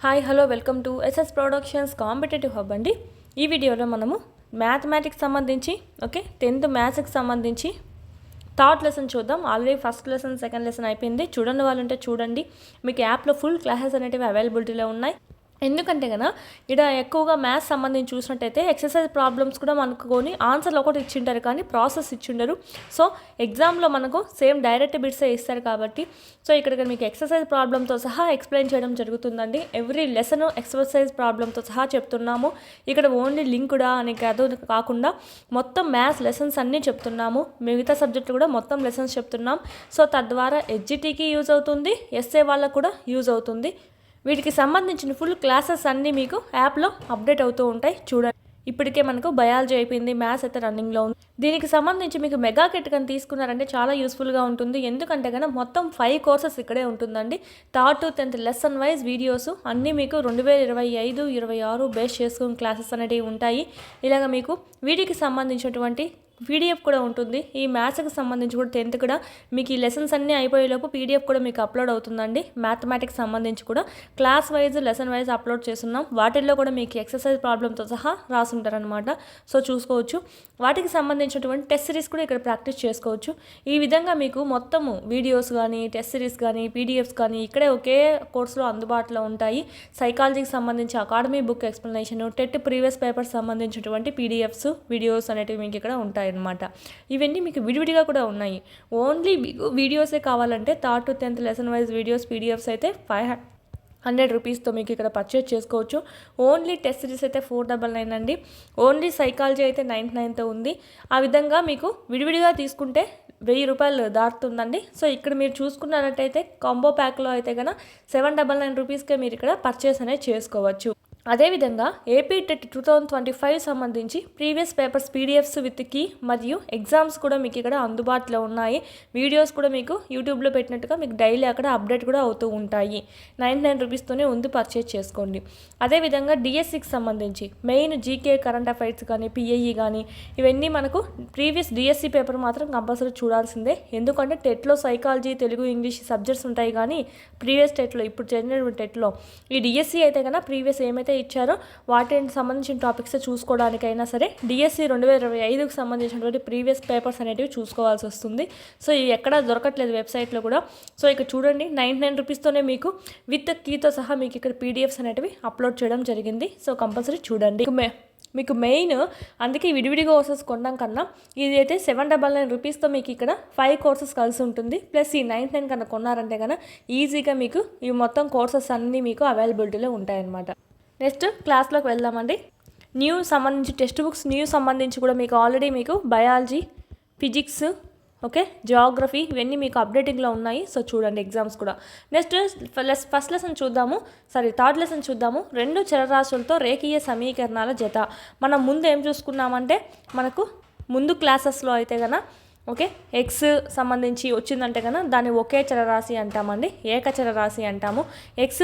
Hi hello welcome to SS productions competitive hub అండి. ఈ వీడియోలో మనము మ్యాథమెటిక్స్ సంబంధించి 10th మ్యాథ్స్కి సంబంధించి థర్డ్ లెసన్ చూద్దాం. Already first lesson second lesson అయిపోయింది. చూడండి వాళ్ళంటే చూడండి, మీకు యాప్లో ఫుల్ క్లాసెస్ అనేటివి అవైలబిలిటీలో ఉన్నాయి. ఎందుకంటే కదా ఇక్కడ ఎక్కువగా మ్యాథ్స్ సంబంధించి చూసినట్టయితే ఎక్సర్సైజ్ ప్రాబ్లమ్స్ కూడా మనకుని ఆన్సర్లు ఒకటి ఇచ్చింటారు కానీ ప్రాసెస్ ఇచ్చిండరు. సో ఎగ్జామ్లో మనకు సేమ్ డైరెక్ట్ బిట్సే ఇస్తారు కాబట్టి ఇక్కడ మీకు ఎక్సర్సైజ్ ప్రాబ్లంతో సహా ఎక్స్ప్లెయిన్ చేయడం జరుగుతుందండి. ఎవ్రీ లెసన్ ఎక్సర్సైజ్ ప్రాబ్లంతో సహా చెప్తున్నాము. ఇక్కడ ఓన్లీ లింక్డా అని కాకుండా మొత్తం మ్యాథ్స్ లెసన్స్ అన్నీ చెప్తున్నాము. మిగతా సబ్జెక్టులు కూడా మొత్తం లెసన్స్ చెప్తున్నాం. సో తద్వారా హెచ్జిటికి యూజ్ అవుతుంది, ఎస్ఏ వాళ్ళకు కూడా యూజ్ అవుతుంది. వీటికి సంబంధించిన ఫుల్ క్లాసెస్ అన్నీ మీకు యాప్లో అప్డేట్ అవుతూ ఉంటాయి. చూడండి, ఇప్పటికే మనకు బయాలజీ అయిపోయింది, మ్యాథ్స్ అయితే రన్నింగ్లో ఉంది. దీనికి సంబంధించి మీకు మెగా కిట్ కానీ తీసుకున్నారంటే చాలా యూస్ఫుల్గా ఉంటుంది. ఎందుకంటే కనుక మొత్తం 5 కోర్సెస్ ఇక్కడే ఉంటుందండి. Third to 10th lesson wise videos అన్నీ మీకు 2025, 26 బేస్ చేసుకుని క్లాసెస్ అనేవి ఉంటాయి. ఇలాగ మీకు వీటికి సంబంధించినటువంటి పీడిఎఫ్ కూడా ఉంటుంది. ఈ మ్యాథ్స్కి సంబంధించి కూడా 10th కూడా మీకు ఈ లెసన్స్ అన్నీ అయిపోయేలోపు పీడిఎఫ్ కూడా మీకు అప్లోడ్ అవుతుందండి. మ్యాథమెటిక్స్ సంబంధించి కూడా class wise lesson wise upload చేస్తున్నాం. వాటిల్లో కూడా మీకు ఎక్సర్సైజ్ ప్రాబ్లంతో సహా రాసుంటారనమాట. సో చూసుకోవచ్చు. వాటికి సంబంధించినటువంటి టెస్ట్ సిరీస్ కూడా ఇక్కడ ప్రాక్టీస్ చేసుకోవచ్చు. ఈ విధంగా మీకు మొత్తము వీడియోస్ కానీ టెస్ట్ సిరీస్ కానీ పీడిఎఫ్స్ కానీ ఇక్కడే ఒకే కోర్సులో అందుబాటులో ఉంటాయి. సైకాలజీకి సంబంధించి academy book explanation, TET previous papers సంబంధించినటువంటి పీడిఎఫ్స్ వీడియోస్ అనేటివి మీకు ఇక్కడ ఉంటాయి అనమాట. ఇవన్నీ మీకు విడివిడిగా కూడా ఉన్నాయి. ఓన్లీ వీడియోసే కావాలంటే third to 10th lesson wise videos PDFs అయితే 500 రూపీస్తో మీకు ఇక్కడ పర్చేజ్ చేసుకోవచ్చు. ఓన్లీ టెస్ట్ సిరీస్ అయితే 499 అండి. ఓన్లీ సైకాలజీ అయితే 99తో ఉంది. ఆ విధంగా మీకు విడివిడిగా తీసుకుంటే 1000 రూపాయలు దాటుతుందండి. సో ఇక్కడ మీరు చూసుకున్నట్టయితే కాంబో ప్యాక్లో అయితే కనుక 799 రూపీస్కే మీరు ఇక్కడ పర్చేస్ అనేది చేసుకోవచ్చు. అదేవిధంగా ఏపీ టెట్ 2025 సంబంధించి previous papers PDFs with key మరియు ఎగ్జామ్స్ కూడా మీకు ఇక్కడ అందుబాటులో ఉన్నాయి. వీడియోస్ కూడా మీకు యూట్యూబ్లో పెట్టినట్టుగా మీకు డైలీ అక్కడ అప్డేట్ కూడా అవుతూ ఉంటాయి. 99 రూపీస్తోనే ఉంది, పర్చేజ్ చేసుకోండి. అదేవిధంగా డిఎస్సికి సంబంధించి మెయిన్ జీకే కరెంట్ అఫైర్స్ కానీ పిఐఈ కానీ ఇవన్నీ మనకు ప్రీవియస్ డిఎస్సి పేపర్ మాత్రం కంపల్సరీ చూడాల్సిందే. ఎందుకంటే టెట్లో సైకాలజీ, తెలుగు, ఇంగ్లీష్ సబ్జెక్ట్స్ ఉంటాయి కానీ ప్రీవియస్ టెట్లో ఇప్పుడు చదివిన టెట్లో ఈ డిఎస్సి అయితే కన్నా ప్రీవియస్ ఏమైతే ఇచ్చారో వాటికి సంబంధించిన టాపిక్స్ చూసుకోవడానికైనా సరే డిఎస్సి 2025కి సంబంధించినటువంటి ప్రీవియస్ పేపర్స్ అనేటివి చూసుకోవాల్సి వస్తుంది. సో ఇవి ఎక్కడా దొరకట్లేదు వెబ్సైట్లో కూడా. సో ఇక్కడ చూడండి, 99 రూపీస్తోనే మీకు విత్ కీతో సహా మీకు ఇక్కడ పీడిఎఫ్స్ అనేటివి అప్లోడ్ చేయడం జరిగింది. సో కంపల్సరీ చూడండి. మీకు మెయిన్ అందుకే విడివిడిగా కోర్సెస్ కొనడం కన్నా ఇది అయితే 799 రూపీస్తో మీకు ఇక్కడ 5 కోర్సెస్ కలిసి ఉంటుంది. ప్లస్ ఈ 99 కన్నా కొన్నారంటే కన్నా ఈజీగా మీకు ఈ మొత్తం కోర్సెస్ అన్నీ మీకు అవైలబిలిటీలో ఉంటాయన్నమాట. నెక్స్ట్ క్లాస్లోకి వెళ్దామండి. న్యూ సంబంధించి టెక్స్ట్ బుక్స్ న్యూ సంబంధించి కూడా మీకు ఆల్రెడీ మీకు బయాలజీ, ఫిజిక్స్, జియోగ్రఫీ ఇవన్నీ మీకు అప్డేటింగ్లో ఉన్నాయి. సో చూడండి ఎగ్జామ్స్ కూడా. నెక్స్ట్ ఫస్ట్ లెసన్ చూద్దాము, థర్డ్ లెసన్ చూద్దాము. 2 చరరాశులతో రేఖీయ సమీకరణాల జత. మనం ముందు ఏం చూసుకున్నామంటే మనకు ముందు క్లాసెస్లో అయితే కనుక ఎక్స్ సంబంధించి వచ్చిందంటే కనుక దాన్ని ఒకే చరరాశి అంటామండి, ఏకచరరాశి అంటాము. ఎక్స్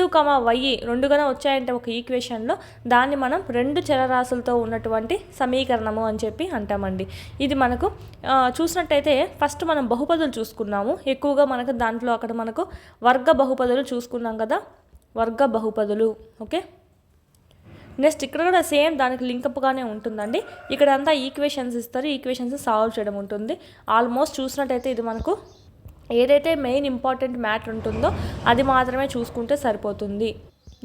వై 2 కన్నా వచ్చాయంటే ఒక ఈక్వేషన్లో దాన్ని మనం 2 చరరాశులతో ఉన్నటువంటి సమీకరణము అని చెప్పి అంటామండి. ఇది మనకు చూసినట్టయితే ఫస్ట్ మనం బహుపదులు చూసుకున్నాము. ఎక్కువగా మనకు దాంట్లో అక్కడ మనకు వర్గ బహుపదులు చూసుకున్నాం కదా, వర్గ బహుపదులు. నెక్స్ట్ ఇక్కడ కూడా సేమ్ దానికి లింకప్గానే ఉంటుందండి. ఇక్కడ అంతా ఈక్వేషన్స్ ఇస్తారు, ఈక్వేషన్స్ సాల్వ్ చేయడం ఉంటుంది. ఆల్మోస్ట్ చూసినట్టయితే ఇది మనకు ఏదైతే మెయిన్ ఇంపార్టెంట్ మ్యాటర్ ఉంటుందో అది మాత్రమే చూసుకుంటే సరిపోతుంది.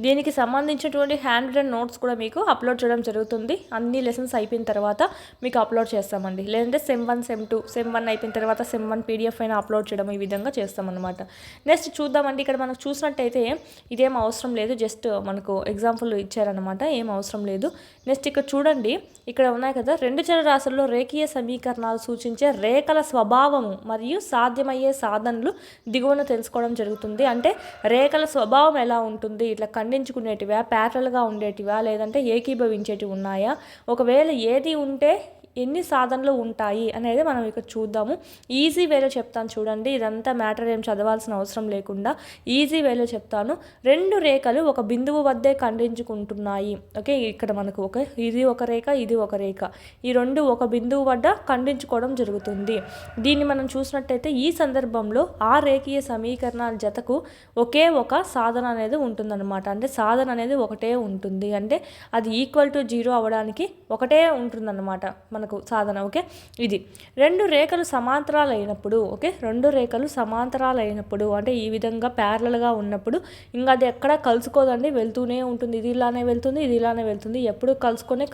దీనికి సంబంధించినటువంటి హ్యాండ్ రిటన్ నోట్స్ కూడా మీకు అప్లోడ్ చేయడం జరుగుతుంది. అన్ని లెసన్స్ అయిపోయిన తర్వాత మీకు అప్లోడ్ చేస్తామండి. లేదంటే సెమ్ 1 సెమ్ 2 సెమ్ 1 అయిపోయిన తర్వాత సెమ్ 1 పీడిఎఫ్ అయినా అప్లోడ్ చేయడం ఈ విధంగా చేస్తామన్నమాట. నెక్స్ట్ చూద్దామండి. ఇక్కడ మనకు చూసినట్టయితే ఇదేం అవసరం లేదు, జస్ట్ మనకు ఎగ్జాంపుల్ ఇచ్చారనమాట, ఏం అవసరం లేదు. నెక్స్ట్ ఇక్కడ చూడండి, ఇక్కడ ఉన్నాయి కదా 2 చరరాశుల్లో రేఖీయ సమీకరణాలు సూచించే రేఖల స్వభావము మరియు సాధ్యమయ్యే సాధనలు దిగువన తెలుసుకోవడం జరుగుతుంది. అంటే రేఖల స్వభావం ఎలా ఉంటుంది, ఇట్లా ఖండించుకునేటివా, ప్యారలల్గా ఉండేటివా, లేదంటే ఏకీభవించేటివి ఉన్నాయా, ఒకవేళ ఏది ఉంటే ఎన్ని సాధనలు ఉంటాయి అనేది మనం ఇక్కడ చూద్దాము. ఈజీ వేలో చెప్తాను చూడండి, ఇదంతా మ్యాటర్ ఏం చదవాల్సిన అవసరం లేకుండా ఈజీ వేలో చెప్తాను. 2 రేఖలు ఒక బిందువు వద్దే ఖండించుకుంటున్నాయి. ఓకే, ఇక్కడ మనకు ఇది ఒక రేఖ, ఇది ఒక రేఖ, ఈ రెండు ఒక బిందువు వద్ద ఖండించుకోవడం జరుగుతుంది. దీన్ని మనం చూసినట్టయితే ఈ సందర్భంలో ఆ రేఖీయ సమీకరణాల జతకు ఒకే ఒక సాధన అనేది ఉంటుందన్నమాట. అంటే సాధన అనేది ఒకటే ఉంటుంది, అంటే అది ఈక్వల్ టు 0 అవ్వడానికి ఒకటే ఉంటుందన్నమాట మనకు సాధన. ఓకే, ఇది 2 రేఖలు సమాంతరాలు అయినప్పుడు, ఓకే 2 రేఖలు సమాంతరాలు అయినప్పుడు అంటే ఈ విధంగా ప్యారలల్గా ఉన్నప్పుడు ఇంకా అది ఎక్కడ కలుసుకోదండి, వెళ్తూనే ఉంటుంది. ఇది ఇలానే వెళ్తుంది, ఇది ఇలానే వెళ్తుంది, ఎప్పుడు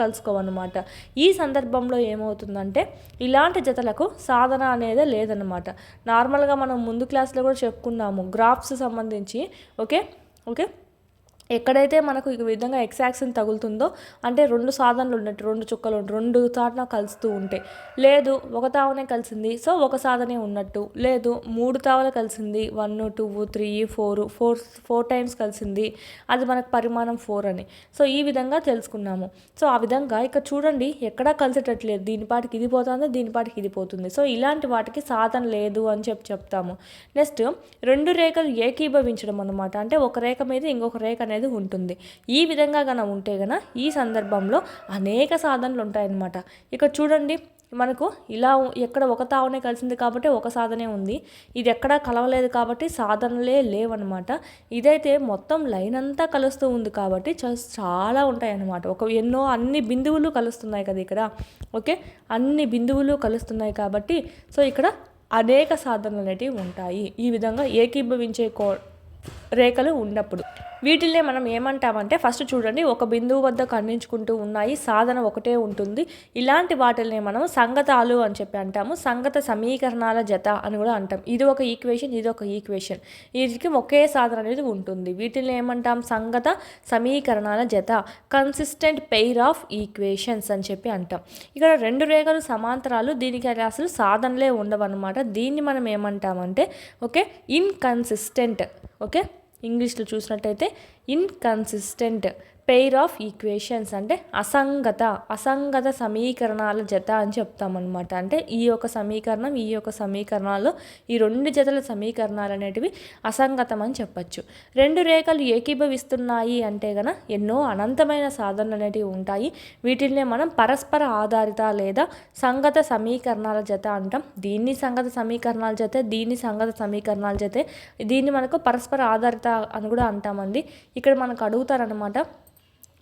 కలుసుకోవన్నమాట. ఈ సందర్భంలో ఏమవుతుందంటే ఇలాంటి జతలకు సాధన అనేది లేదన్నమాట. నార్మల్గా మనం ముందు క్లాస్లో కూడా చెప్పుకున్నాము గ్రాఫ్స్ సంబంధించి. ఓకే ఓకే ఎక్కడైతే మనకు ఈ విధంగా ఎక్స్ యాక్సిస్ తగులుతుందో అంటే 2 సాధనలు ఉన్నట్టు, 2 చుక్కలు 2 తాటన కలుస్తూ ఉంటాయి. లేదు ఒక తావనే కలిసింది, సో ఒక సాధనే ఉన్నట్టు. లేదు 3 తావలు కలిసింది, 1 2 3 4 టైమ్స్ కలిసింది, అది మనకు పరిమాణం 4 అని. సో ఈ విధంగా తెలుసుకున్నాము. సో ఆ విధంగా ఇక్కడ చూడండి ఎక్కడా కలిసేటట్లేదు, దీనిపాటికి ఇది పోతుంది, దీనిపాటికి ఇది పోతుంది. సో ఇలాంటి వాటికి సాధన లేదు అని చెప్తాము. నెక్స్ట్ 2 రేఖలు ఏకీభవించడం అన్నమాట. అంటే ఒక రేఖ మీద ఇంకొక రేఖ అనేది ఉంటుంది. ఈ విధంగా ఉంటే ఈ సందర్భంలో అనేక సాధనలు ఉంటాయన్నమాట. ఇక్కడ చూడండి మనకు ఇలా ఎక్కడ ఒక తావనే కలిసింది కాబట్టి ఒక సాధనే ఉంది, ఇది ఎక్కడా కలవలేదు కాబట్టి సాధనలే లేవన్నమాట. ఇదైతే మొత్తం లైన్ అంతా కలుస్తూ ఉంది కాబట్టి చాలా ఉంటాయన్నమాట. అన్ని బిందువులు కలుస్తున్నాయి కదా ఇక్కడ. ఓకే, అన్ని బిందువులు కలుస్తున్నాయి కాబట్టి సో ఇక్కడ అనేక సాధనలు అనేటివి ఉంటాయి. ఈ విధంగా ఏకీభవించే రేఖలు ఉన్నప్పుడు వీటిల్నే మనం ఏమంటామంటే ఫస్ట్ చూడండి ఒక బిందువు వద్ద ఖండించుకుంటూ ఉన్నాయి, సాధన ఒకటే ఉంటుంది. ఇలాంటి వాటిల్నే మనం సంగతాలు అని చెప్పి అంటాము. సంగత సమీకరణాల జత అని కూడా అంటాం. ఇది ఒక ఈక్వేషన్, ఇది ఒక ఈక్వేషన్, వీటికి ఒకే సాధన అనేది ఉంటుంది. వీటిని ఏమంటాం? సంగత సమీకరణాల జత, కన్సిస్టెంట్ పెయిర్ ఆఫ్ ఈక్వేషన్స్ అని చెప్పి అంటాం. ఇక్కడ 2 రేఖలు సమాంతరాలు, దీనికి అసలు సాధనలే ఉండవన్నమాట. దీన్ని మనం ఏమంటామంటే ఓకే ఇన్కన్సిస్టెంట్. ఓకే, ఇంగ్లీష్లో చూసినట్టయితే ఇన్కన్సిస్టెంట్ పెయిర్ ఆఫ్ ఈక్వేషన్స్ అంటే అసంగత సమీకరణాల జత అని చెప్తామన్నమాట. అంటే ఈ యొక్క సమీకరణం ఈ యొక్క సమీకరణాలు ఈ 2 జతల సమీకరణాలు అనేటివి అసంగతం అని చెప్పచ్చు. 2 రేఖలు ఏకీభవిస్తున్నాయి అంటే ఎన్నో అనంతమైన సాధనలు అనేటివి ఉంటాయి. వీటిల్నే మనం పరస్పర ఆధారిత లేదా సంగత సమీకరణాల జత అంటాం. దీన్ని సంగత సమీకరణాల జత, దీన్ని సంగత సమీకరణాల జతే, దీన్ని మనకు పరస్పర ఆధారిత అని కూడా అంటామండి. ఇక్కడ మనకు అడుగుతారనమాట,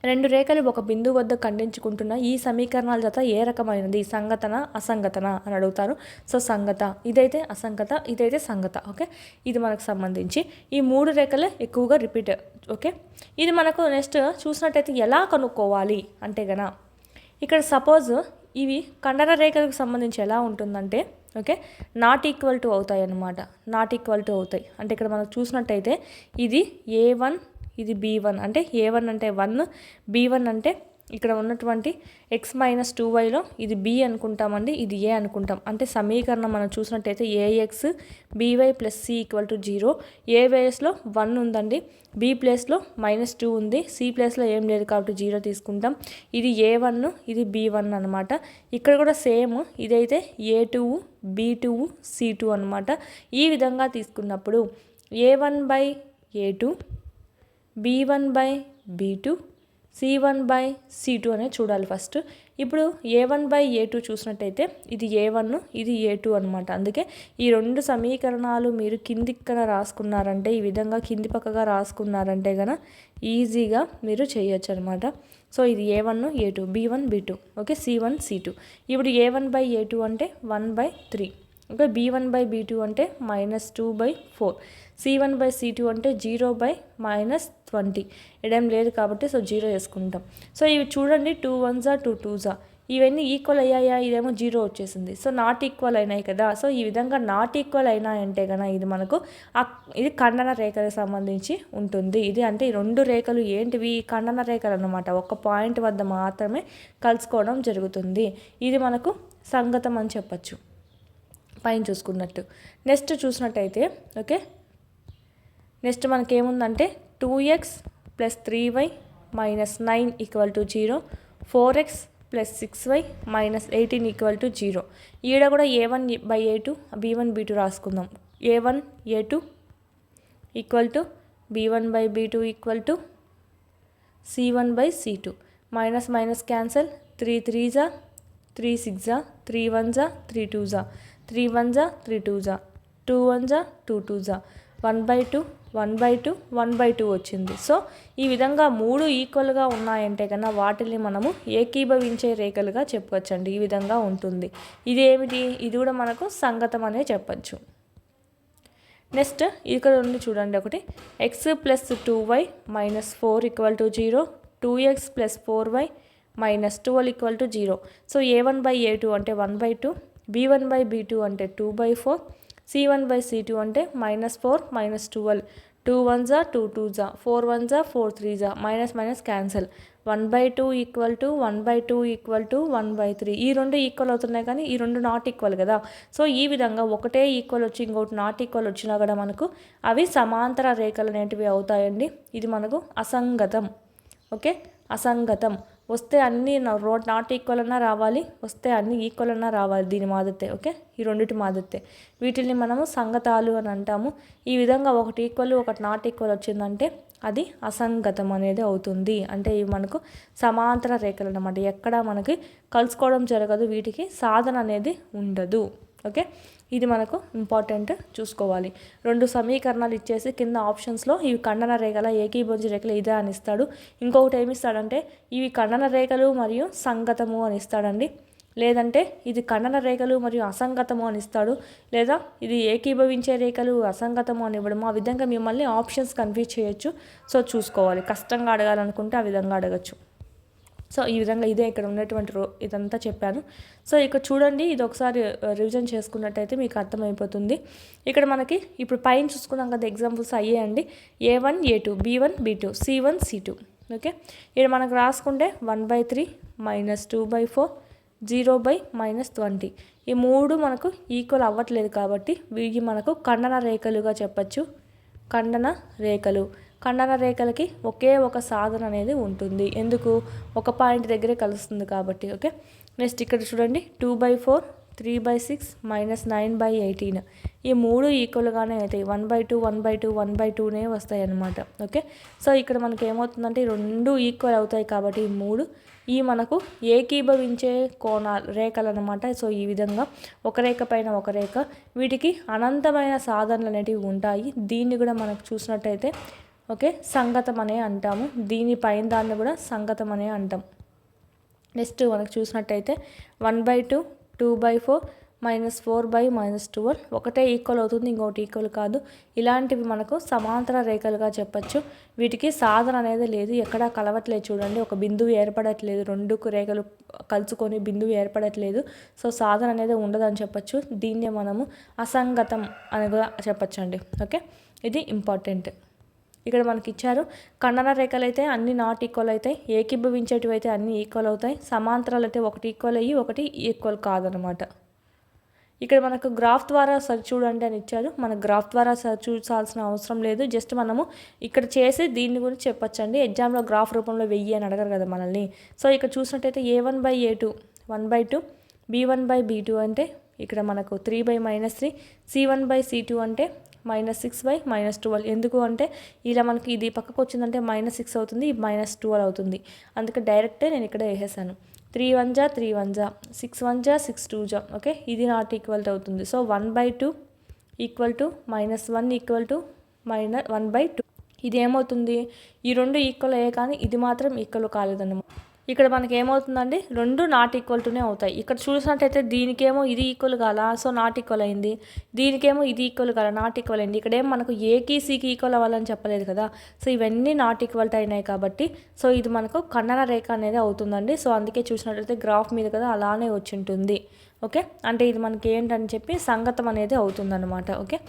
2 రేఖలు ఒక బిందువు వద్ద ఖండించుకుంటున్న ఈ సమీకరణాల జత ఏ రకమైనది, సంగతన అసంగతన అని అడుగుతారు. సో సంగత, ఇదైతే అసంగత, ఇదైతే సంగత. ఓకే, ఇది మనకు సంబంధించి ఈ 3 రేఖలే ఎక్కువగా రిపీట్. ఓకే, ఇది మనకు నెక్స్ట్ చూసినట్టయితే ఎలా కనుక్కోవాలి అంటే ఇక్కడ సపోజ్ ఇవి ఖండన రేఖలకు సంబంధించి ఎలా ఉంటుందంటే ఓకే నాట్ ఈక్వల్ టు అవుతాయి అన్నమాట. నాట్ ఈక్వల్ టు అవుతాయి అంటే ఇక్కడ మనకు చూసినట్టయితే ఇది A1, ఇది B1, అంటే A1 అంటే 1, B1 అంటే ఇక్కడ ఉన్నటువంటి x-2yలో ఇది B అనుకుంటామండి, ఇది A అనుకుంటాం. అంటే సమీకరణం మనం చూసినట్టయితే AX BY + C = 0. A ప్లేస్లో 1 ఉందండి, B ప్లేస్లో -2 ఉంది, C ప్లేస్లో ఏం లేదు కాబట్టి 0 తీసుకుంటాం. ఇది A1, ఇది B1 అనమాట. ఇక్కడ కూడా సేమ్, ఇదైతే A2 B2 C2 అనమాట. ఈ విధంగా తీసుకున్నప్పుడు A1/A2 B1/B2 C1/C2 అనేది చూడాలి ఫస్ట్. ఇప్పుడు A1/A2 చూసినట్టయితే ఇది A1, ఇది A2 అనమాట. అందుకే ఈ 2 సమీకరణాలు మీరు కిందికన రాసుకున్నారంటే, ఈ విధంగా కింది పక్కగా రాసుకున్నారంటే ఈజీగా మీరు చేయొచ్చు అనమాట. సో ఇది A1 A2 B1 B2 okay C1 C2. ఇప్పుడు A1/A2 అంటే 1/3. ఓకే, B1/B2 అంటే -2/4, C1/C2 అంటే 0/-20. ఇదేం లేదు కాబట్టి సో 0 వేసుకుంటాం. సో ఇవి చూడండి 2 1s 2 2s, ఇవన్నీ ఈక్వల్ అయ్యాయా, ఇదేమో 0 వచ్చేసింది. సో నాట్ ఈక్వల్ అయినాయి కదా. సో ఈ విధంగా నాట్ ఈక్వల్ అయినాయంటే ఇది మనకు ఇది ఖండన రేఖలకు సంబంధించి ఉంటుంది. ఇది అంటే ఈ 2 రేఖలు ఏంటివి, ఖండన రేఖలు అన్నమాట. ఒక పాయింట్ వద్ద మాత్రమే కలుసుకోవడం జరుగుతుంది. ఇది మనకు సంగతం అని చెప్పచ్చు పైన చూసుకున్నట్టు. నెక్స్ట్ చూసినట్టయితే ఓకే, నెక్స్ట్ మనకేముందంటే 2x + 3y - 9 = 0, 4x plus 6y minus 18 equal to 0. ఈడ కూడా a1/a2 b1/b2 రాసుకుందాం. a1/a2 equal to b1/b2 equal to c1/c2. Minus minus cancel. 3 3s 3 6 3 1s 3 2s 3 1s 3 2s 2 1s 2 2s 1/2 1/2 1/2 వచ్చింది. సో ఈ విధంగా 3 ఈక్వల్గా ఉన్నాయంటే కన్నా వాటిని మనము ఏకీభవించే రేఖలుగా చెప్పవచ్చండి. ఈ విధంగా ఉంటుంది. ఇది ఏమిటి? ఇది కూడా మనకు సంగతం అనే చెప్పచ్చు. నెక్స్ట్ ఇక్కడ ఉంది చూడండి, ఒకటి x plus 2y minus 4 equal to 0, 2x plus 4y minus 12 equal to 0. So a1/a2 అంటే 1/2, b1/b2 అంటే 2/4, c1/c2 అంటే -4 -12, 2 1s 2 2s 4 1s 4 3s minus minus cancel. 1/2 equal to 1/2 equal to 1/3. ఈ రెండు ఈక్వల్ అవుతున్నాయి కానీ ఈ రెండు నాట్ ఈక్వల్ కదా. సో ఈ విధంగా ఒకటే ఈక్వల్ వచ్చి ఇంకొకటి నాట్ ఈక్వల్ వచ్చినా కూడా మనకు అవి సమాంతర రేఖలు అనేటివి అవుతాయండి. ఇది మనకు అసంగతం. ఓకే, అసంగతం వస్తే అన్నీ నాట్ ఈక్వల్ అన్నా రావాలి, వస్తే అన్నీ ఈక్వల్ అన్నా రావాలి. దీని మాదిరితే ఓకే, ఈ రెండింటి మాదిరితే వీటిని మనము సంగతాలు అని అంటాము. ఈ విధంగా ఒకటి ఈక్వల్ ఒకటి నాట్ ఈక్వల్ వచ్చిందంటే అది అసంగతం అనేది అవుతుంది. అంటే ఇవి మనకు సమాంతర రేఖలు అన్నమాట. ఎక్కడ మనకి కలుసుకోవడం జరగదు, వీటికి సాధన అనేది ఉండదు. ఓకే, ఇది మనకు ఇంపార్టెంట్ చూసుకోవాలి. 2 సమీకరణాలు ఇచ్చేసి కింద ఆప్షన్స్లో ఇవి ఖండన రేఖల ఏకీభవించే రేఖలు ఇదే అని ఇస్తాడు. ఇంకొకటి ఏమి ఇస్తాడంటే ఇవి ఖండన రేఖలు మరియు సంగతము అని ఇస్తాడండి. లేదంటే ఇది ఖండన రేఖలు మరియు అసంగతము అని ఇస్తాడు. లేదా ఇది ఏకీభవించే రేఖలు అసంగతము అని ఇవ్వడము. ఆ విధంగా మిమ్మల్ని ఆప్షన్స్ కన్ఫ్యూజ్ చేయొచ్చు. సో చూసుకోవాలి, కష్టంగా అడగాలనుకుంటే ఆ విధంగా అడగచ్చు. సో ఈ విధంగా ఇదే ఇక్కడ ఉన్నటువంటి ఇదంతా చెప్పాను. సో ఇక్కడ చూడండి, ఇది ఒకసారి రివిజన్ చేసుకున్నట్టయితే మీకు అర్థమైపోతుంది. ఇక్కడ మనకి ఇప్పుడు పైన చూసుకున్నాం కదా, examples అయ్యేయండి. a1 a2 b1 b2 c1 c2. Okay, ఇక్కడ మనకు రాసుకుంటే 1/3 -2/4 0/-20. ఈ 3 మనకు ఈక్వల్ అవ్వట్లేదు కాబట్టి వీటికి మనకు ఖండన రేఖలుగా చెప్పచ్చు. ఖండన రేఖలు. ఖండన రేఖలకి ఒకే ఒక సాధన అనేది ఉంటుంది. ఎందుకు? ఒక పాయింట్ దగ్గరే కలుస్తుంది కాబట్టి. ఓకే, నెక్స్ట్ ఇక్కడ చూడండి 2/4 3/6 -9/18. ఈ 3 ఈక్వల్గానే అవుతాయి. 1/2 1/2 1/2నే వస్తాయి అన్నమాట. ఓకే, సో ఇక్కడ మనకి ఏమవుతుందంటే 2 ఈక్వల్ అవుతాయి కాబట్టి ఈ 3 ఈ మనకు ఏకీభవించే రేఖలు అన్నమాట. సో ఈ విధంగా ఒక రేఖ పైన ఒక రేఖ, వీటికి అనంతమైన సాధనలు అనేటివి ఉంటాయి. దీన్ని కూడా మనకు చూసినట్టయితే ఓకే సంగతం అనే అంటాము. దీనిపైన దాన్ని కూడా సంగతం అనే అంటాం. నెక్స్ట్ మనకు చూసినట్టయితే 1/2 2/4 -4/-12 ఒకటే ఈక్వల్ అవుతుంది, ఇంకొకటి ఈక్వల్ కాదు. ఇలాంటివి మనకు సమాంతర రేఖలుగా చెప్పచ్చు. వీటికి సాధన అనేది లేదు, ఎక్కడా కలవట్లేదు. చూడండి, ఒక బిందువు ఏర్పడట్లేదు, 2 రేఖలు కలుసుకొని బిందువు ఏర్పడట్లేదు. సో సాధన అనేది ఉండదని చెప్పచ్చు. దీన్నే మనము అసంగతం అని కూడా చెప్పచ్చండి. ఓకే, ఇది ఇంపార్టెంట్. ఇక్కడ మనకి ఇచ్చారు ఖండన రేఖలు అయితే అన్ని నాట్ ఈక్వల్ అవుతాయి, ఏకీభవించేటివి అయితే అన్ని ఈక్వల్ అవుతాయి, సమాంతరాలు అయితే ఒకటి ఈక్వల్ అయ్యి ఒకటి ఈక్వల్ కాదనమాట. ఇక్కడ మనకు గ్రాఫ్ ద్వారా చూడండి అని ఇచ్చారు. మన గ్రాఫ్ ద్వారా చూసాల్సిన అవసరం లేదు, జస్ట్ మనము ఇక్కడ చేసి దీన్ని గురించి చెప్పచ్చండి. ఎగ్జామ్లో గ్రాఫ్ రూపంలో వెయ్యి అని అడగరు కదా మనల్ని. సో ఇక్కడ చూసినట్టయితే a1/a2 1/2, b1/b2 అంటే ఇక్కడ మనకు 3/-3, c1/c2 అంటే -6/-12. ఎందుకు అంటే ఇలా మనకి ఇది పక్కకు వచ్చిందంటే -6 అవుతుంది, -12 అవుతుంది. అందుకే డైరెక్టే నేను ఇక్కడ వేసేసాను. 3 1s 3 1s 6 1s 6 2s. Okay, ఇది నాట్ ఈక్వల్ అవుతుంది. So 1/2 equal to -1 equal to -1/2. ఇది ఏమవుతుంది? ఈ 2 ఈక్వల్ అయ్యే కానీ ఇది మాత్రం ఈక్వల్ కాలేదన్నమాట. ఇక్కడ మనకి ఏమవుతుందండి, 2 నాట్ ఈక్వల్ టునే అవుతాయి. ఇక్కడ చూసినట్టయితే దీనికేమో ఇది ఈక్వల్ కాల, సో నాట్ ఈక్వల్ అయింది. దీనికేమో ఇది ఈక్వల్ కాల, నాట్ ఈక్వల్ అయింది. ఇక్కడ ఏం మనకు ఏకి సికి ఈక్వల్ అవ్వాలని చెప్పలేదు కదా. సో ఇవన్నీ నాట్ ఈక్వల్ అయినాయి కాబట్టి సో ఇది మనకు ఖండన రేఖ అనేది అవుతుందండి. సో అందుకే చూసినట్టయితే గ్రాఫ్ మీద కదా అలానే వచ్చి ఉంటుంది. ఓకే, అంటే ఇది మనకి ఏంటని చెప్పి సంగతం అనేది అవుతుందన్నమాట. ఓకే,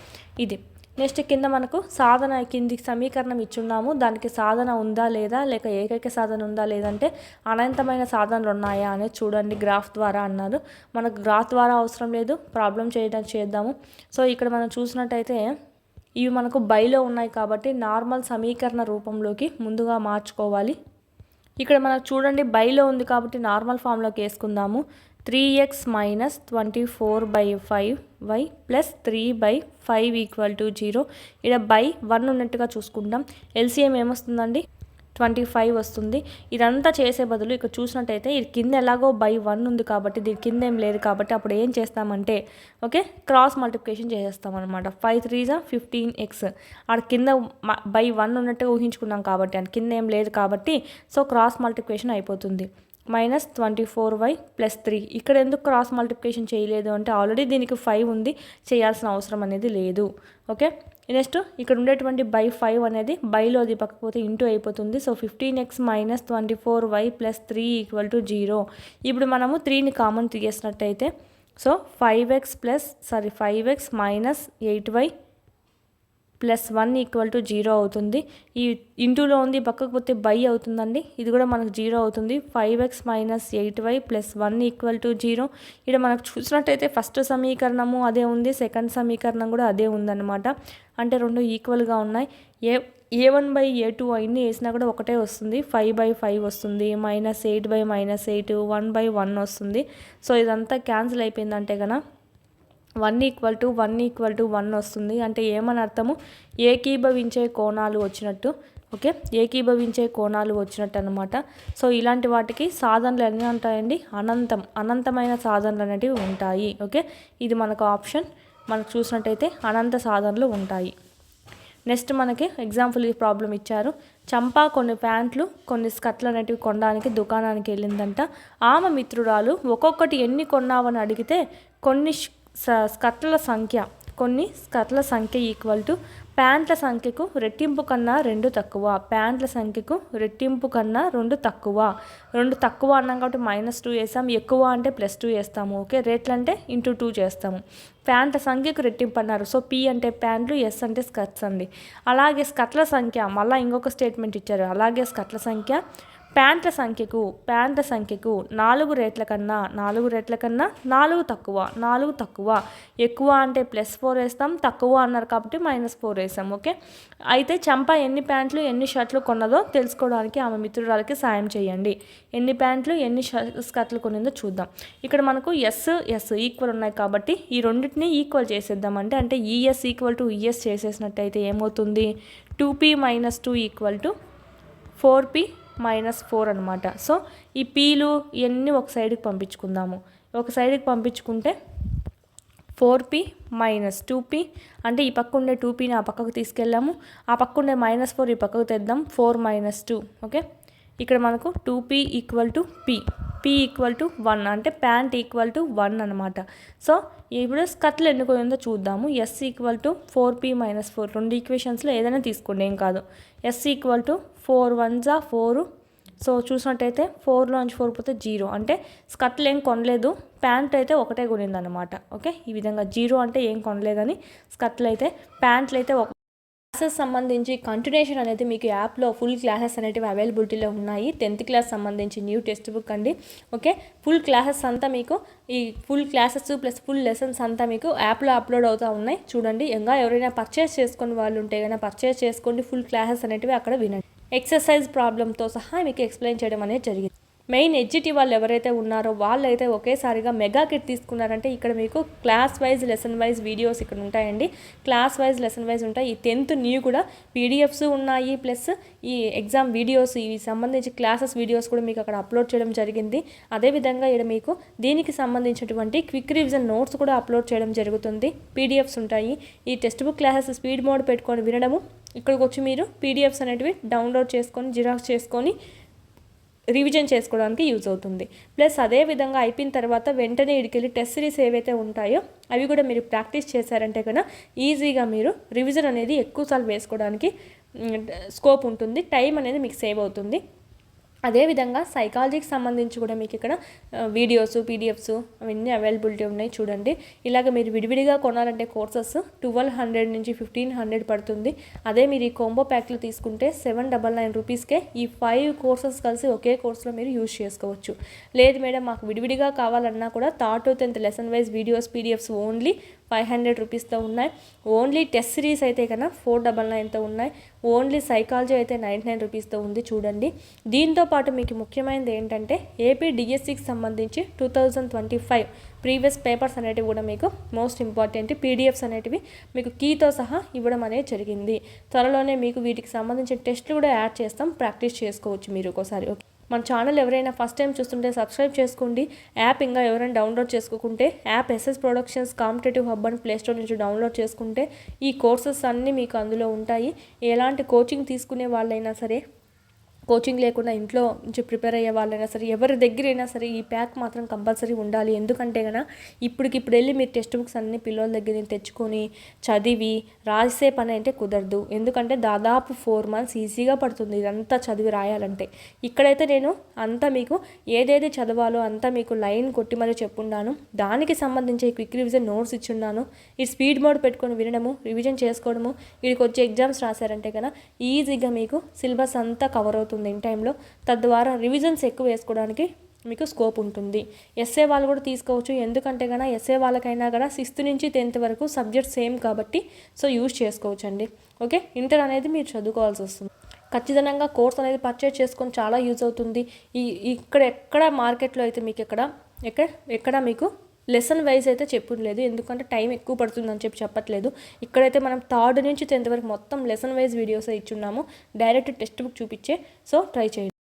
ఇది నెక్స్ట్ కింద మనకు సాధన కిందికి సమీకరణం ఇచ్చున్నాము. దానికి సాధన ఉందా లేదా, లేక ఏకైక సాధన ఉందా లేదంటే అనంతమైన సాధనలు ఉన్నాయా అనేది చూడండి గ్రాఫ్ ద్వారా అన్నారు. మనకు గ్రాఫ్ ద్వారా అవసరం లేదు, ప్రాబ్లం చేద్దాము. సో ఇక్కడ మనం చూసినట్టయితే ఇవి మనకు బైలో ఉన్నాయి కాబట్టి నార్మల్ సమీకరణ రూపంలోకి ముందుగా మార్చుకోవాలి. ఇక్కడ మనకు చూడండి బైలో ఉంది కాబట్టి నార్మల్ ఫామ్లోకి వేసుకుందాము. 3x minus 24/5y plus 3/5 = 0. ఇక్కడ బై 1 ఉన్నట్టుగా చూసుకుంటాం. ఎల్సిఎం ఏమొస్తుందండి 25 వస్తుంది. ఇదంతా చేసే బదులు ఇక్కడ చూసినట్టయితే ఇది కింద ఎలాగో బై 1 ఉంది కాబట్టి దీని కింద ఏం లేదు కాబట్టి అప్పుడు ఏం చేస్తామంటే ఓకే క్రాస్ మల్టిప్లికేషన్ చేసేస్తాం అనమాట. 5 3 15x ఆడ కింద బై 1 ఉన్నట్టుగా ఊహించుకున్నాం కాబట్టి అది కింద ఏం లేదు కాబట్టి సో క్రాస్ మల్టిప్లికేషన్ అయిపోతుంది. -24y + 3 ఇక్కడ ఎందుకు క్రాస్ మల్టిప్లికేషన్ చేయలేదు అంటే ఆల్రెడీ దీనికి 5 ఉంది, చేయాల్సిన అవసరం అనేది లేదు. ఓకే నెక్స్ట్ ఇక్కడ ఉండేటువంటి బై 5 అనేది బైలోది పక్కపోతే ఇంటూ అయిపోతుంది. So 15x - 24y + 3 = 0. ఇప్పుడు మనము 3ని కామన్ తీసేసినట్టయితే సో 5x - 8y + 1 = 0 అవుతుంది. ఈ ఇంటూలో ఉంది పక్కకు పోతే బై అవుతుందండి, ఇది కూడా మనకు 0 అవుతుంది. 5x - 8y + 1 = 0. ఇక్కడ మనకు చూసినట్టయితే ఫస్ట్ సమీకరణము అదే ఉంది, సెకండ్ సమీకరణం కూడా అదే ఉందన్నమాట. అంటే రెండు ఈక్వల్గా ఉన్నాయి. a1/a2 అన్నీ వేసినా కూడా ఒకటే వస్తుంది, 5/5 వస్తుంది, -8/-8 1/1 వస్తుంది. సో ఇదంతా క్యాన్సిల్ అయిపోయిందంటే కనుక 1 = 1 వస్తుంది. అంటే ఏమని అర్థము ఏకీభవించే కోణాలు వచ్చినట్టు. ఓకే ఏకీభవించే కోణాలు వచ్చినట్టు అనమాట. సో ఇలాంటి వాటికి సాధనలు ఎన్ని ఉంటాయండి అనంతమైన సాధనలు అనేటివి ఉంటాయి. ఓకే ఇది మనకు ఆప్షన్. మనకు చూసినట్టయితే అనంత సాధనలు ఉంటాయి. నెక్స్ట్ మనకి ఎగ్జాంపుల్ ఈ ప్రాబ్లం ఇచ్చారు. చంపా కొన్ని ప్యాంట్లు కొన్ని స్కర్ట్లు అనేటివి కొనడానికి దుకాణానికి వెళ్ళిందంట. ఆమె మిత్రురాలు ఒక్కొక్కటి ఎన్ని కొన్నావని అడిగితే కొన్ని స్కర్ట్ల సంఖ్య ఈక్వల్ టు ప్యాంట్ల సంఖ్యకు రెట్టింపు కన్నా 2 తక్కువ. ప్యాంట్ల సంఖ్యకు రెట్టింపు కన్నా 2 తక్కువ. 2 తక్కువ అన్నాం కాబట్టి -2 వేసాం, ఎక్కువ అంటే +2 వేస్తాము. ఓకే రేట్లు అంటే × 2 చేస్తాము. ప్యాంట్ల సంఖ్యకు రెట్టింపు అన్నారు. సో P అంటే ప్యాంట్లు, S అంటే స్కర్ట్స్ అండి. అలాగే స్కర్ట్ల సంఖ్య మళ్ళీ ఇంకొక స్టేట్మెంట్ ఇచ్చారు. అలాగే స్కర్ట్ల సంఖ్య ప్యాంట్ల సంఖ్యకు 4 రేట్ల కన్నా 4 తక్కువ. ఎక్కువ అంటే +4 వేస్తాం, తక్కువ అన్నారు కాబట్టి -4 వేసాం. ఓకే అయితే చంప ఎన్ని ప్యాంట్లు ఎన్ని షర్ట్లు కొన్నదో తెలుసుకోవడానికి ఆమె మిత్రురాలకి సాయం చేయండి. ఎన్ని ప్యాంట్లు ఎన్ని స్కర్ట్లు కొనిందో చూద్దాం. ఇక్కడ మనకు ఎస్ ఈక్వల్ ఉన్నాయి కాబట్టి ఈ రెండింటిని ఈక్వల్ చేసేద్దామంటే అంటే ES = ES చేసేసినట్టయితే ఏమవుతుంది 2p - 2 = 4p - 4 అనమాట. సో ఈ పీలు ఇవన్నీ ఒక సైడ్కి పంపించుకుందాము. ఒక సైడ్కి పంపించుకుంటే 4p - 2p అంటే ఈ పక్క ఉండే 2pని ఆ పక్కకు తీసుకెళ్ళాము, ఆ పక్క ఉండే -4 ఈ పక్కకు తెద్దాం, 4 - 2. ఓకే ఇక్కడ మనకు 2p = p = 1 అంటే ప్యాంట్ = 1 అనమాట. సో ఇప్పుడు స్కర్ట్లు ఎన్ని కొనిందో చూద్దాము. S = 4p - 4 రెండు ఈక్వేషన్స్లో ఏదైనా తీసుకోండి ఏం కాదు. S = 4 1 4. సో చూసినట్టయితే 4లోంచి 4 పోతే 0 అంటే స్కర్ట్లు ఏం కొనలేదు, ప్యాంట్ అయితే ఒకటే కొనిందనమాట. ఓకే ఈ విధంగా 0 అంటే ఏం కొనలేదని, స్కర్ట్లు అయితే ప్యాంట్లు అయితే క్లాసెస్ సంబంధించి కంటిన్యూషన్ అనేది మీకు యాప్లో ఫుల్ క్లాసెస్ అనేటివి అవైలబిలిటీలో ఉన్నాయి. 10th క్లాస్ సంబంధించి న్యూ టెక్స్ట్ బుక్ అండి. ఓకే ఫుల్ క్లాసెస్ అంతా మీకు ఈ full classes plus full lessons అంతా మీకు యాప్లో అప్లోడ్ అవుతూ ఉన్నాయి. చూడండి ఇంకా ఎవరైనా పర్చేస్ చేసుకుని వాళ్ళు ఉంటే కనుక పర్చేస్ చేసుకోండి. ఫుల్ క్లాసెస్ అనేటివి అక్కడ వినండి. ఎక్సర్సైజ్ ప్రాబ్లంతో సహా మీకు ఎక్స్ప్లెయిన్ చేయడం అనేది జరిగింది. మెయిన్ ఎడ్జిటీ వాళ్ళు ఎవరైతే ఉన్నారో వాళ్ళైతే ఒకేసారిగా మెగా కిట్ తీసుకున్నారంటే ఇక్కడ మీకు class wise lesson wise videos ఇక్కడ ఉంటాయండి. క్లాస్ వైజ్ లెసన్ వైజ్ ఉంటాయి. ఈ 10th న్యూ కూడా పీడిఎఫ్స్ ఉన్నాయి, ప్లస్ ఈ ఎగ్జామ్ వీడియోస్ ఇవి సంబంధించి క్లాసెస్ వీడియోస్ కూడా మీకు అక్కడ అప్లోడ్ చేయడం జరిగింది. అదేవిధంగా ఇక్కడ మీకు దీనికి సంబంధించినటువంటి క్విక్ రివిజన్ నోట్స్ కూడా అప్లోడ్ చేయడం జరుగుతుంది. పీడిఎఫ్స్ ఉంటాయి. ఈ text book classes speed mode పెట్టుకొని వినడము, ఇక్కడికి వచ్చి మీరు పీడిఎఫ్స్ అనేటివి డౌన్లోడ్ చేసుకొని జిరాక్స్ చేసుకొని రివిజన్ చేసుకోవడానికి యూజ్ అవుతుంది. ప్లస్ అదేవిధంగా అయిపోయిన తర్వాత వెంటనే ఇడికెళ్ళి టెస్ట్ సిరీస్ ఏవైతే ఉంటాయో అవి కూడా మీరు ప్రాక్టీస్ చేశారంటే కన్నా ఈజీగా మీరు రివిజన్ అనేది ఎక్కువసార్లు వేసుకోవడానికి స్కోప్ ఉంటుంది. టైం అనేది మీకు సేవ్ అవుతుంది. అదేవిధంగా సైకాలజీకి సంబంధించి కూడా మీకు ఇక్కడ వీడియోస్ పీడిఎఫ్స్ అవన్నీ అవైలబిలిటీ ఉన్నాయి. చూడండి ఇలాగ మీరు విడివిడిగా కొనాలంటే కోర్సెస్ 1200 నుంచి 1500 పడుతుంది. అదే మీరు ఈ కాంబో ప్యాక్లు తీసుకుంటే 799 రూపీస్కే ఈ 5 కోర్సెస్ కలిసి ఒకే కోర్సులో మీరు యూజ్ చేసుకోవచ్చు. లేదు మేడం మాకు విడివిడిగా కావాలన్నా కూడా 3rd to 10th lesson wise videos PDFs only 500 రూపీస్తో ఉన్నాయి. ఓన్లీ టెస్ట్ సిరీస్ అయితే కన్నా 499తో ఉన్నాయి. ఓన్లీ సైకాలజీ అయితే 99 రూపీస్తో ఉంది చూడండి. దీంతో పాటు మీకు ముఖ్యమైనది ఏంటంటే ఏపీ డిఎస్సికి సంబంధించి 2025 ప్రీవియస్ పేపర్స్ అనేటివి కూడా మీకు మోస్ట్ ఇంపార్టెంట్ పీడిఎఫ్స్ అనేటివి మీకు కీతో సహా ఇవ్వడం అనేది జరిగింది. త్వరలోనే మీకు వీటికి సంబంధించిన టెస్ట్లు కూడా యాడ్ చేస్తాం, ప్రాక్టీస్ చేసుకోవచ్చు మీరు ఒకసారి. ఓకే, మన ఛానల్ ఎవరైనా ఫస్ట్ టైం చూస్తుంటే సబ్స్క్రైబ్ చేసుకోండి. యాప్ ఇంకా ఎవరైనా డౌన్లోడ్ చేసుకోకుంటే app SS productions competitive hub అని ప్లేస్టోర్ నుంచి డౌన్లోడ్ చేసుకుంటే ఈ కోర్సెస్ అన్నీ మీకు అందులో ఉంటాయి. ఎలాంటి కోచింగ్ తీసుకునే వాళ్ళైనా సరే, కోచింగ్ లేకుండా ఇంట్లో నుంచి ప్రిపేర్ అయ్యే వాళ్ళైనా సరే, ఎవరి దగ్గరైనా సరే ఈ ప్యాక్ మాత్రం కంపల్సరీ ఉండాలి. ఎందుకంటే కన్నా ఇప్పటికిప్పుడు వెళ్ళి మీరు టెక్స్ట్ బుక్స్ అన్ని పిల్లల దగ్గర నుంచి తెచ్చుకొని చదివి రాసే పని అంటే కుదరదు. ఎందుకంటే దాదాపు 4 months ఈజీగా పడుతుంది ఇదంతా చదివి రాయాలంటే. ఇక్కడైతే నేను అంతా మీకు ఏదేది చదవాలో అంతా మీకు లైన్ కొట్టి మరీ చెప్పున్నాను. దానికి సంబంధించి క్విక్ రివిజన్ నోట్స్ ఇచ్చున్నాను. ఈ స్పీడ్ మోడ్ పెట్టుకొని వినడము, రివిజన్ చేసుకోవడము, వీడికి వచ్చే ఎగ్జామ్స్ రాశారంటే కన్నా ఈజీగా మీకు సిలబస్ అంతా కవర్ అవుతుంది ఇన్ టైంలో. తద్వారా రివిజన్స్ ఎక్కువ వేసుకోవడానికి మీకు స్కోప్ ఉంటుంది. ఎస్ఏ వాళ్ళు కూడా తీసుకోవచ్చు. ఎందుకంటే కన్నా ఎస్ఏ వాళ్ళకైనా కూడా 6th నుంచి 10th వరకు సబ్జెక్ట్ సేమ్ కాబట్టి సో యూజ్ చేసుకోవచ్చు అండి. ఓకే, ఇంటర్ అనేది మీరు చదువుకోవాల్సి వస్తుంది. ఖచ్చితంగా కోర్స్ అనేది పర్చేజ్ చేసుకొని చాలా యూజ్ అవుతుంది. ఎక్కడ మార్కెట్లో అయితే మీకు ఎక్కడ మీకు లెసన్ వైజ్ అయితే చెప్పలేదు, ఎందుకంటే టైం ఎక్కువ పడుతుందని చెప్పట్లేదు. ఇక్కడైతే మనం 3rd నుంచి 10th వరకు మొత్తం లెసన్ వైజ్ వీడియోస్ ఇచ్చున్నాము, డైరెక్ట్ టెక్స్ట్ బుక్ చూపించే. సో ట్రై చేయండి.